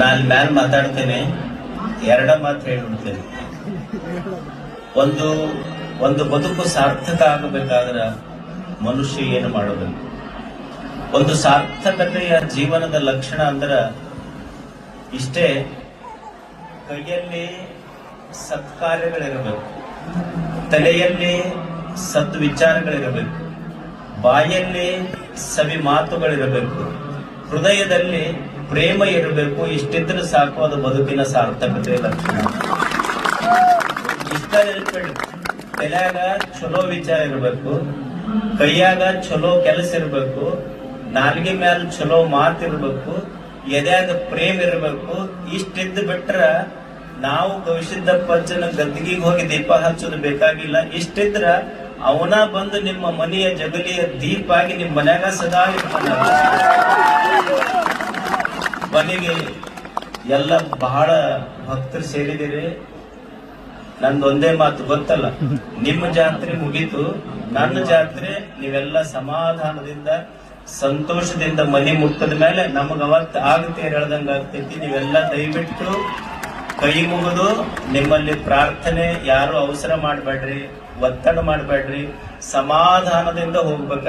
ನಾನು ಮ್ಯಾಲ್ ಮಾತಾಡ್ತೇನೆ, ಎರಡ ಮಾತು ಹೇಳ್ಬಿಡ್ತೇನೆ. ಒಂದು ಬದುಕು ಸಾರ್ಥಕ ಆಗಬೇಕಾದ್ರೆ ಮನುಷ್ಯ ಏನು ಮಾಡಬೇಕು? ಒಂದು ಸಾರ್ಥಕತೆಯ ಜೀವನದ ಲಕ್ಷಣ ಅಂದ್ರ ಇಷ್ಟೇ, ಕೈಯಲ್ಲಿ ಸತ್ಕಾರ್ಯಗಳಿರಬೇಕು, ತಲೆಯಲ್ಲಿ ಸದ್ವಿಚಾರಗಳಿರಬೇಕು, ಬಾಯಲ್ಲಿ ಸವಿ ಮಾತುಗಳಿರಬೇಕು, ಹೃದಯದಲ್ಲಿ ಪ್ರೇಮ ಇರಬೇಕು. ಇಷ್ಟಿದ್ರೆ ಸಾಕು, ಅದು ಬದುಕಿನ ಸಾರ್ಥಕತೆಯ ಲಕ್ಷಣ. ಇಷ್ಟ ನೆನಪಿಡಿ, ತಲೆಯಾಗ ಚಲೋ ವಿಚಾರ ಇರಬೇಕು, ಕೈಯಾಗ ಚಲೋ ಕೆಲಸ ಇರಬೇಕು, ನಾಲ್ಗೆ ಮ್ಯಾಲ ಚಲೋ ಮಾತಿರ್ಬೇಕು, ಎದ್ಯಾಗ ಪ್ರೇಮ ಇರಬೇಕು. ಇಷ್ಟಿದ್ದು ಬಿಟ್ರ ನಾವು ಗವಿಸಿದ್ದ ಪಂಚನ ಗದ್ದಿಗೆ ಹೋಗಿ ದೀಪ ಹಚ್ಚೋದು ಬೇಕಾಗಿಲ್ಲ. ಇಷ್ಟಿದ್ರ ಅವನ ಬಂದು ನಿಮ್ಮ ಮನೆಯ ಜಗಲಿಯ ದೀಪ ಆಗಿ ನಿಮ್ಮ ಮನ್ಯಾಗ ಸದಾ ಇರ್ತಾನ. ಮನೆಗೆ ಎಲ್ಲ ಬಹಳ ಭಕ್ತರು ಸೇರಿದಿರಿ. ನಂದೊಂದೇ ಮಾತು ಗೊತ್ತಲ್ಲ, ನಿಮ್ಮ ಜಾತ್ರೆ ಮುಗೀತು, ನನ್ನ ಜಾತ್ರೆ ನೀವೆಲ್ಲ ಸಮಾಧಾನದಿಂದ ಸಂತೋಷದಿಂದ ಮನೆ ಮುಟ್ಟದ ಮೇಲೆ ನಮಗ ಅವತ್ತು ಆಗುತ್ತೆ ಹೇಳ್ದಂಗ ಆಗ್ತೈತಿ. ನೀವೆಲ್ಲ ದಯವಿಟ್ಟು ಕೈ ಮುಗಿದು ನಿಮ್ಮಲ್ಲಿ ಪ್ರಾರ್ಥನೆ, ಯಾರು ಅವಸರ ಮಾಡಬೇಡ್ರಿ, ಒತ್ತಡ ಮಾಡಬೇಡ್ರಿ, ಸಮಾಧಾನದಿಂದ ಹೋಗ್ಬೇಕ.